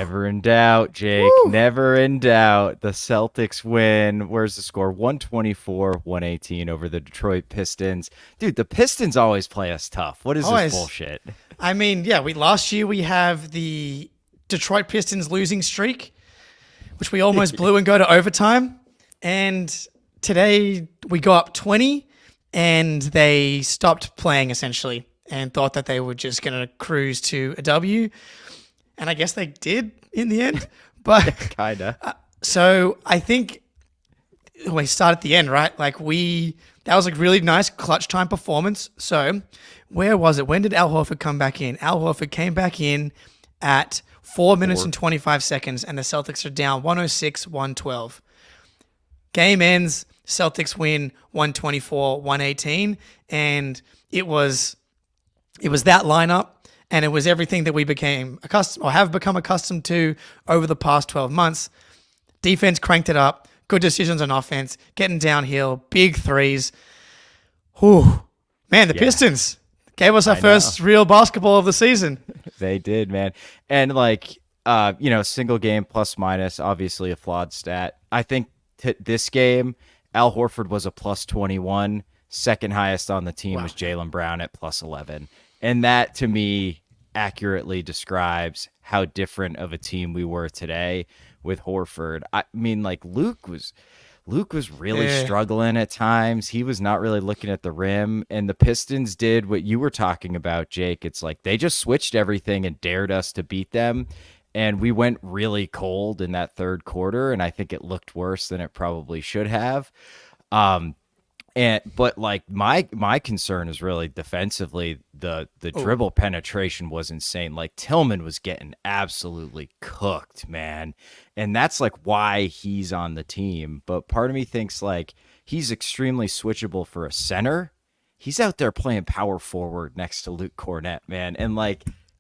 Never in doubt, Jake. Woo. Never in doubt. The Celtics win. Where's the score? 124-118 over the Detroit Pistons. Dude, the Pistons always play us tough. What is this Always. bullshit? I mean, yeah, last year we have the Detroit Pistons losing streak, which we almost blew and go to overtime. And today we go up 20 and they stopped playing essentially and thought that they were just going to cruise to a W. And I guess they did in the end. But Kinda. so I think we start at the end, right? That was a really nice clutch time performance. So where was it? When did Al Horford come back in? Al Horford came back in at 4 minutes and 25 seconds, and the Celtics are down 106-112. Game ends, Celtics win 124-118, and it was that lineup, and it was everything that we became accustomed or have become accustomed to over the past 12 months. Defense cranked it up, good decisions on offense, getting downhill, big threes. Whew. Man, the Pistons gave us our first real basketball of the season. They did, man. And single game plus minus, obviously a flawed stat. I think this game, Al Horford was a plus 21. Second highest on the team was Jaylen Brown at plus 11. And that, to me, accurately describes how different of a team we were today with Horford. I mean, Luke was really struggling at times. He was not really looking at the rim. And the Pistons did what you were talking about, Jake. It's like they just switched everything and dared us to beat them. And we went really cold in that third quarter, and I think it looked worse than it probably should have. But my concern is really defensively. The dribble penetration was insane. Like Tillman was getting absolutely cooked, man. And that's why he's on the team. But part of me thinks he's extremely switchable for a center. He's out there playing power forward next to Luke Cornett, man. And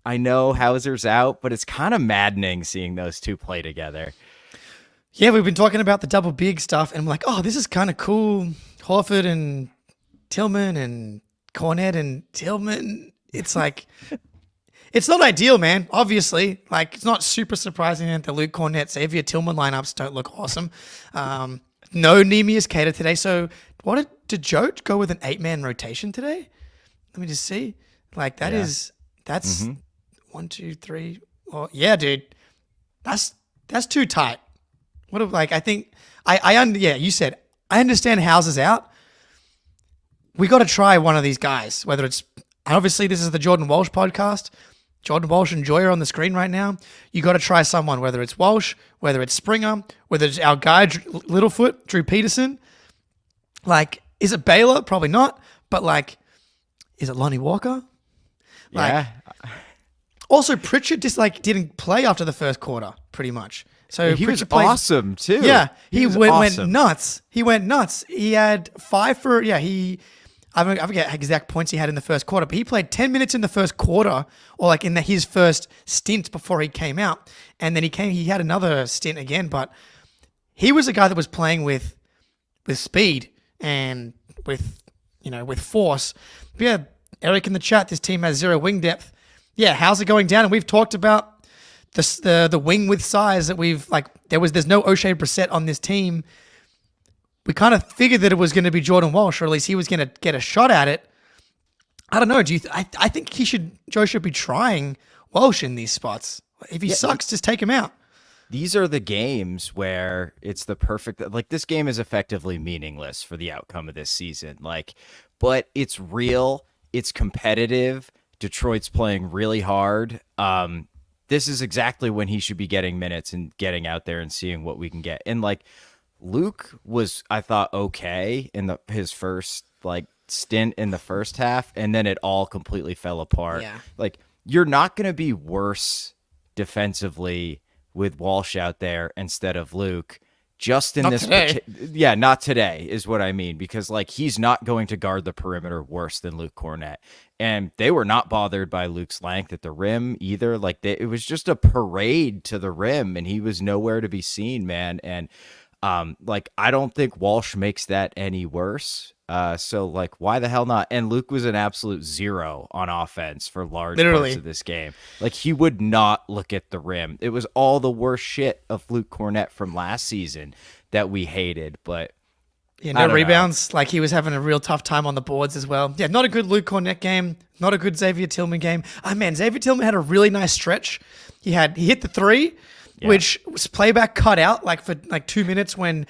I know Hauser's out, but it's kind of maddening seeing those two play together. Yeah, we've been talking about the double big stuff, and I'm like, oh, this is kind of cool. Horford and Tillman and Cornett and Tillman. It's it's not ideal, man. Obviously, it's not super surprising that the Luke Cornett, Xavier Tillman lineups don't look awesome. No Neemias Cater today. So did Joe go with an 8-man rotation today? Let me just see. That's 1, 2, 3. Oh, yeah, dude. That's too tight. I think you said I understand Hauser's out. We got to try one of these guys, whether it's, obviously this is the Jordan Walsh podcast. Jordan Walsh and Joy are on the screen right now. You got to try someone, whether it's Walsh, whether it's Springer, whether it's our guy, Littlefoot, Drew Peterson. Is it Baylor? Probably not. But is it Lonnie Walker? Yeah. Also, Pritchard just didn't play after the first quarter, pretty much. So he was awesome too. Yeah, he went awesome. nuts. He went nuts. He had 5 for I forget exact points he had in the first quarter, but he played 10 minutes in the first quarter, or in his first stint before he came out, and then he had another stint again. But he was a guy that was playing with speed and with force. But yeah, Eric in the chat, this team has 0 wing depth. Yeah, how's it going down? And we've talked about the wing with size that there's no O'Shea Brissett on this team. We kind of figured that it was going to be Jordan Walsh, or at least he was going to get a shot at it. I don't know. I think Joe should be trying Walsh in these spots. If he sucks, just take him out. These are the games where it's the perfect, this game is effectively meaningless for the outcome of this season. But it's real. It's competitive. Detroit's playing really hard. This is exactly when he should be getting minutes and getting out there and seeing what we can get. And Luke was, I thought, okay in his first stint in the first half, and then it all completely fell apart. Yeah. You're not going to be worse defensively with Walsh out there instead of Luke. Just in Not today. Not today is what I mean, because he's not going to guard the perimeter worse than Luke Cornett. And they were not bothered by Luke's length at the rim either. It was just a parade to the rim, and he was nowhere to be seen, man. And I don't think Walsh makes that any worse. So like, why the hell not? And Luke was an absolute zero on offense for large Literally. parts of this game. Like, he would not look at the rim. It was all the worst shit of Luke Cornett from last season that we hated. But Yeah, I no don't rebounds. Like, he was having a real tough time on the boards as well. Yeah, not a good Luke Cornett game. Not a good Xavier Tillman game. Oh, man, Xavier Tillman had a really nice stretch. He hit the three, which was playback cut out like for like 2 minutes when.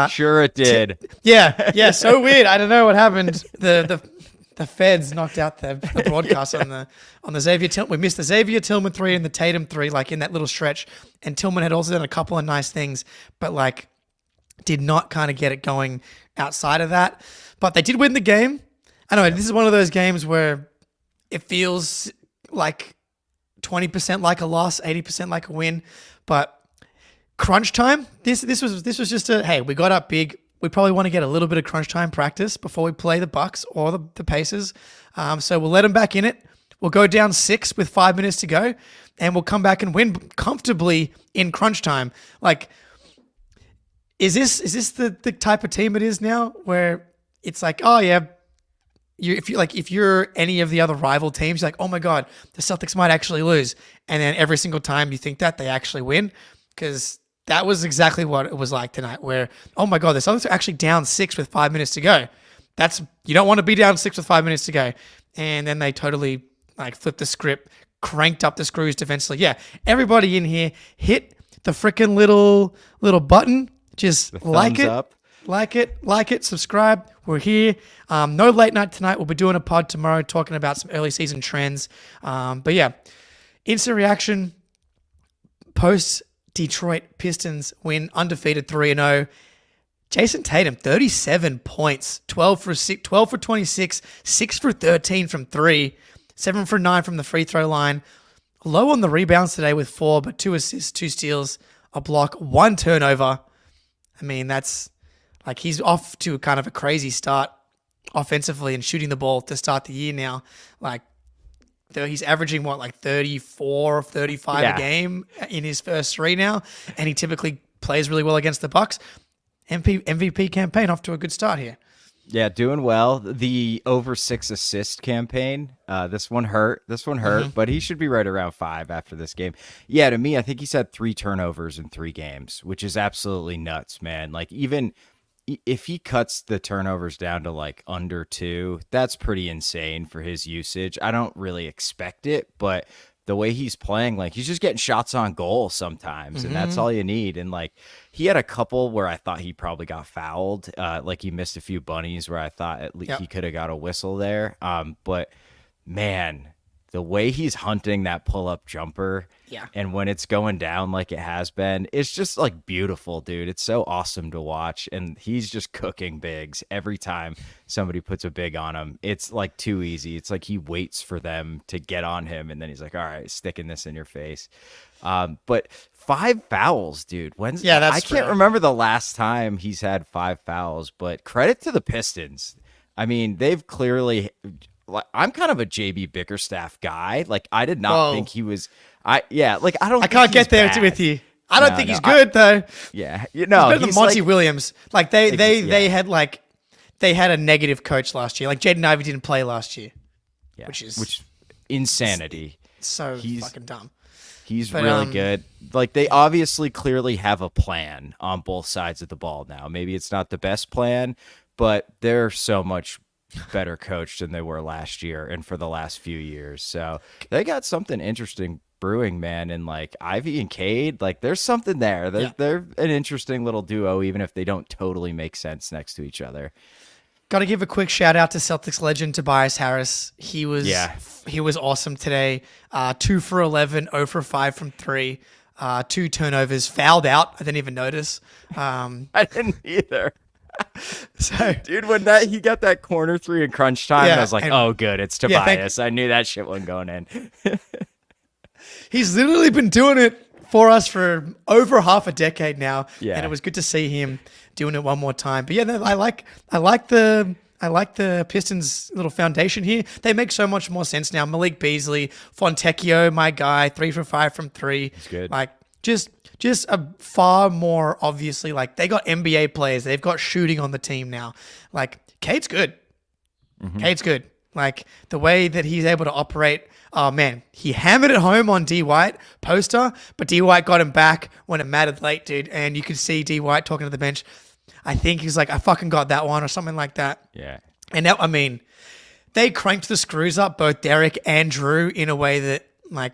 Sure, it did. Yeah, so weird. I don't know what happened. The feds knocked out the broadcast on the Xavier Tillman. We missed the Xavier Tillman three and the Tatum three, like in that little stretch. And Tillman had also done a couple of nice things, but like did not kind of get it going outside of that. But they did win the game. I know this is one of those games where it feels like 20% like a loss, 80% like a win, but crunch time. This was just a hey, we got up big. We probably want to get a little bit of crunch time practice before we play the Bucks or the Pacers. So we'll let them back in it. We'll go down 6 with 5 minutes to go, and we'll come back and win comfortably in crunch time. Like, is this the type of team it is now where it's like, oh yeah, if you're any of the other rival teams, you're like, oh my god, the Celtics might actually lose, and then every single time you think that they actually win, because that was exactly what it was like tonight, where, oh my god, the Celtics are actually down 6 with 5 minutes to go. You don't want to be down 6 with 5 minutes to go. And then they totally like flipped the script, cranked up the screws defensively. Yeah, everybody in here hit the freaking little button. Just like it, up. like it, subscribe. We're here. No late night tonight. We'll be doing a pod tomorrow talking about some early season trends. But yeah, instant reaction post Detroit Pistons win, undefeated 3-0. Jason Tatum, 37 points, 12 for 26, 6 for 13 from 3, 7 for 9 from the free throw line. Low on the rebounds today with 4, but 2 assists, 2 steals, a block, 1 turnover. I mean, that's like he's off to kind of a crazy start offensively and shooting the ball to start the year now. Like, he's averaging like 34 or 35 a game in his first 3 now, and he typically plays really well against the Bucks. MVP campaign off to a good start here. Yeah, doing well. The over 6 assist campaign. This one hurt, but he should be right around 5 after this game. Yeah, to me, I think he's had 3 turnovers in 3 games, which is absolutely nuts, man. Like, even if he cuts the turnovers down to like under 2, that's pretty insane for his usage. I don't really expect it, but the way he's playing, like, he's just getting shots on goal sometimes, and that's all you need. And like, he had a couple where I thought he probably got fouled. Like, he missed a few bunnies where I thought at least he could have got a whistle there. But man, the way he's hunting that pull-up jumper, and when it's going down like it has been, it's just like beautiful, dude. It's so awesome to watch, and he's just cooking bigs every time somebody puts a big on him. It's like too easy. It's like he waits for them to get on him, and then he's like, all right, sticking this in your face. But 5 fouls, dude. I can't remember the last time he's had 5 fouls, but credit to the Pistons. I mean, they've clearly... I'm kind of a JB Bickerstaff guy. Like, I did not think he was. I can't get there with you. I don't think he's good though. Yeah, he's better than Monty Williams. Like they had a negative coach last year. Like, Jaden Ivey didn't play last year, which insanity. So fucking dumb. He's really good. Like, they obviously clearly have a plan on both sides of the ball now. Maybe it's not the best plan, but they're so much better coached than they were last year and for the last few years. So they got something interesting brewing, man. And like, Ivy and Cade, like, there's something there. They're an interesting little duo, even if they don't totally make sense next to each other. Got to give a quick shout out to Celtics legend Tobias Harris. He was awesome today. 2 for 11, 0 for 5 from 3, 2 turnovers, fouled out. I didn't even notice. I didn't either. So, dude, when he got that corner 3 in crunch time, I was like, oh, good, it's Tobias. I knew that shit wasn't going in. He's literally been doing it for us for over half a decade now, and it was good to see him doing it one more time. But yeah, I like the Pistons' little foundation here. They make so much more sense now. Malik Beasley, Fontecchio, my guy, 3 for 5 from 3. That's good. Like, just a far more obviously, like, they got NBA players. They've got shooting on the team now. Like, Cade's good. Cade's good. Like the way that he's able to operate. Oh man, he hammered it home on D White poster, but D White got him back when it mattered late, dude. And you could see D White talking to the bench. I think he's like, I fucking got that one or something like that. Yeah. And now, I mean, they cranked the screws up, both Derek and Drew, in a way that like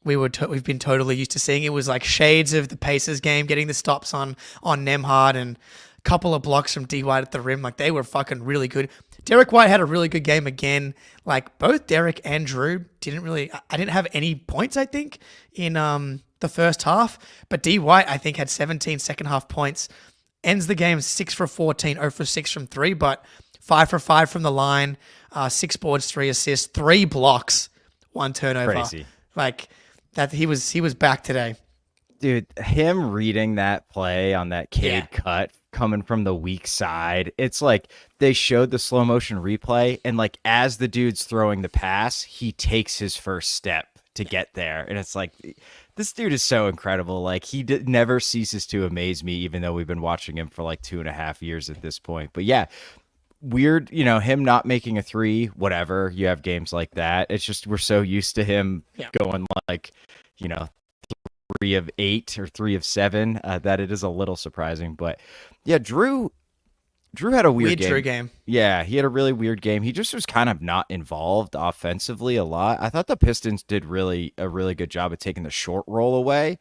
we've been totally used to seeing. It was like shades of the Pacers game, getting the stops on Nembhard and a couple of blocks from D White at the rim. Like they were fucking really good. Derek White had a really good game again. Like both Derek and Drew I didn't have any points, I think, in the first half. But D White, I think, had 17 second half points. Ends the game 6 for 14, 0 for 6 from 3, but 5 for 5 from the line, 6 boards, 3 assists, 3 blocks, 1 turnover. Crazy. Like that, he was back today. Dude, him reading that play on that Cade cut coming from the weak side, it's like they showed the slow motion replay, and like as the dude's throwing the pass, he takes his first step to get there. And it's like, this dude is so incredible. Like he never ceases to amaze me, even though we've been watching him for like 2.5 years at this point. But yeah, weird, him not making a three, whatever. You have games like that. It's just, we're so used to him going like, 3 of 8 or 3 of 7, that it is a little surprising. But yeah, Drew had a weird game. Drew game. Yeah, he had a really weird game. He just was kind of not involved offensively a lot. I thought the Pistons did a really good job of taking the short roll away.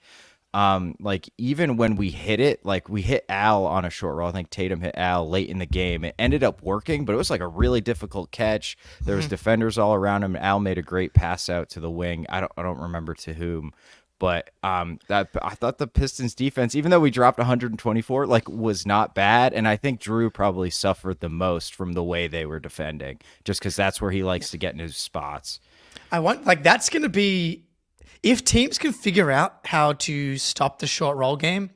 Like even when we hit it, like we hit Al on a short roll. I think Tatum hit Al late in the game. It ended up working, but it was like a really difficult catch. There was defenders all around him. Al made a great pass out to the wing. I don't remember to whom. But I thought the Pistons defense, even though we dropped 124, like was not bad. And I think Drew probably suffered the most from the way they were defending, just because that's where he likes to get in his spots. That's going to be, if teams can figure out how to stop the short roll game,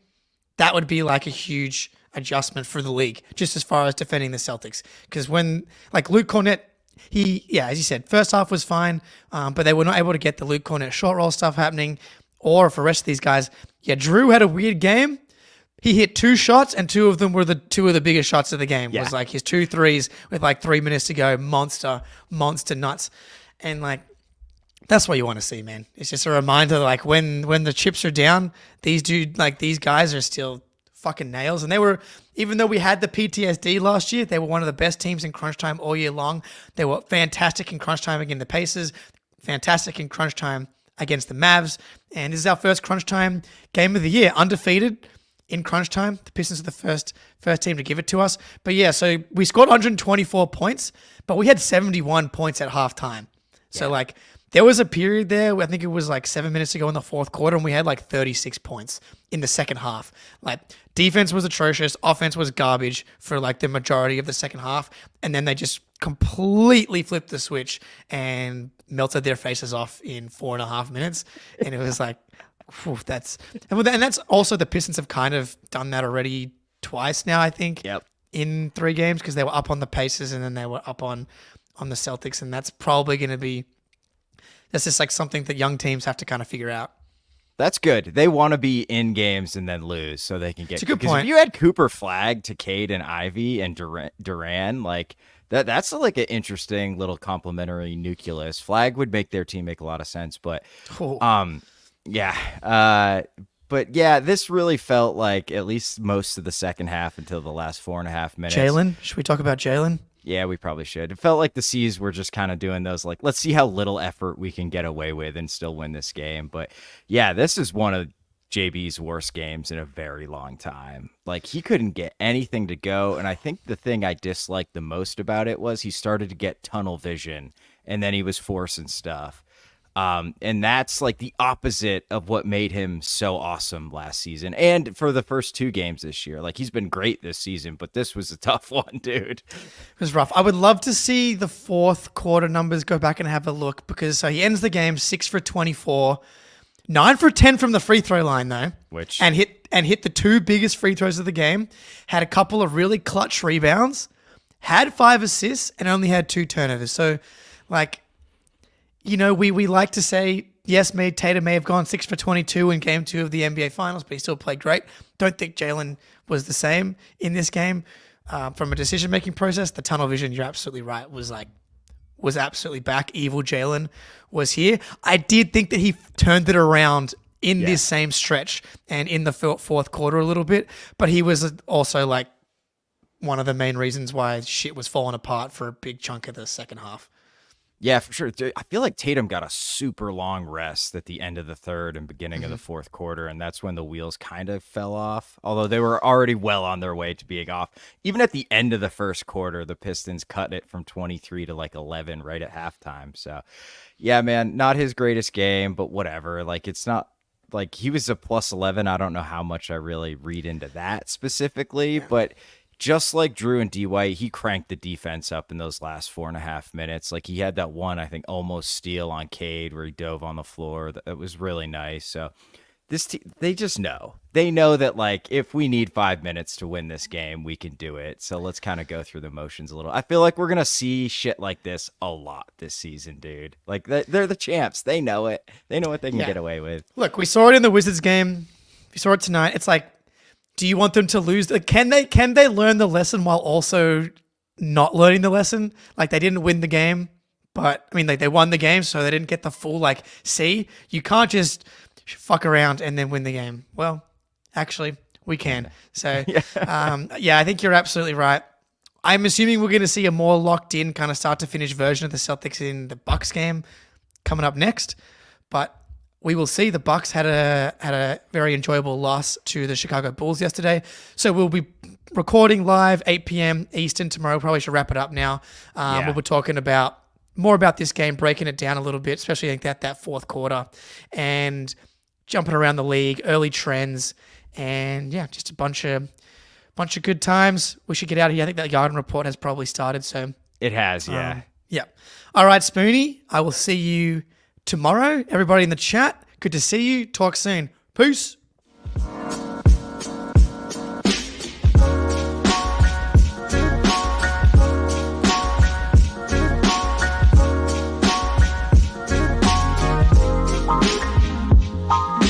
that would be like a huge adjustment for the league, just as far as defending the Celtics. Because when like Luke Cornett, as you said, first half was fine, but they were not able to get the Luke Cornett short roll stuff happening. Or for the rest of these guys, Drew had a weird game. He hit 2 shots, and 2 of them were the 2 of the biggest shots of the game. Yeah. Was like his 2 threes with like 3 minutes to go, monster nuts. And like, that's what you want to see, man. It's just a reminder, like when the chips are down, these guys are still fucking nails. And they were, even though we had the PTSD last year, they were one of the best teams in crunch time all year long. They were fantastic in crunch time against the Pacers, fantastic in crunch time against the Mavs, and this is our first crunch time game of the year, undefeated in crunch time. The Pistons are the first team to give it to us. But yeah, so we scored 124 points, but we had 71 points at halftime. So like there was a period there, I think it was like 7 minutes ago in the fourth quarter, and we had like 36 points in the second half. Like defense was atrocious, offense was garbage for like the majority of the second half, and then they just completely flipped the switch and melted their faces off in 4.5 minutes. And it was like, whew, that's also, the Pistons have kind of done that already twice now, I think, in 3 games, because they were up on the Pacers and then they were up on the Celtics. And that's probably going to be, that's just like something that young teams have to kind of figure out. That's good. They want to be in games and then lose so they can get. It's a good point. If you had Cooper Flag to Cade and Ivy and Duran, like that's like an interesting little complementary nucleus. Flag would make their team make a lot of sense, but this really felt like at least most of the second half until the last 4.5 minutes. Jaylen, should we talk about Jaylen? Yeah, we probably should. It felt like the C's were just kind of doing those, like, let's see how little effort we can get away with and still win this game. But yeah, this is one of JB's worst games in a very long time. Like, he couldn't get anything to go. And I think the thing I disliked the most about it was he started to get tunnel vision, and then he was forcing stuff. And that's like the opposite of what made him so awesome last season. And for the first 2 games this year, like he's been great this season, but this was a tough one, dude. It was rough. I would love to see the fourth quarter numbers, go back and have a look, because he ends the game 6 for 24, 9 for 10 from the free throw line though, and hit the 2 biggest free throws of the game, had a couple of really clutch rebounds, had 5 assists, and only had 2 turnovers. So like, we like to say, yes, Tatum may have gone 6 for 22 in game 2 of the NBA Finals, but he still played great. Don't think Jaylen was the same in this game. from a decision-making process, the tunnel vision, you're absolutely right, was absolutely back. Evil Jaylen was here. I did think that he turned it around in this same stretch and in the fourth quarter a little bit, but he was also like one of the main reasons why shit was falling apart for a big chunk of the second half. Yeah, for sure. I feel like Tatum got a super long rest at the end of the third and beginning of the fourth quarter, and that's when the wheels kind of fell off, although they were already well on their way to being off. Even at the end of the first quarter, the Pistons cut it from 23 to like 11 right at halftime. So, yeah, man, not his greatest game, but whatever. Like, it's not like he was a plus 11. I don't know how much I really read into that specifically, but just like Drew and D White, he cranked the defense up in those last 4.5 minutes. Like he had that one, I think, almost steal on Cade where he dove on the floor. That was really nice. So this they just know. They know that like if we need 5 minutes to win this game, we can do it. So let's kind of go through the motions a little. I feel like we're gonna see shit like this a lot this season, dude. Like they're the champs. They know it. They know what they can get away with. Look, we saw it in the Wizards game. We saw it tonight. It's like, do you want them to lose? Can they learn the lesson while also not learning the lesson? Like they didn't win the game, but I mean, like they won the game, so they didn't get the full like. See, you can't just fuck around and then win the game. Well, actually, we can. So, yeah, I think you're absolutely right. I'm assuming we're going to see a more locked in kind of start to finish version of the Celtics in the Bucks game coming up next, but we will see. The Bucks had a very enjoyable loss to the Chicago Bulls yesterday. So we'll be recording live 8 p.m. Eastern tomorrow. Probably should wrap it up now. We'll be talking more about this game, breaking it down a little bit, especially I think that fourth quarter, and jumping around the league, early trends, and yeah, just a bunch of good times. We should get out of here. I think that Garden Report has probably started. So it has, yeah. Yeah. All right, Spoonie. I will see you tomorrow. Everybody in the chat, good to see you. Talk soon. Peace.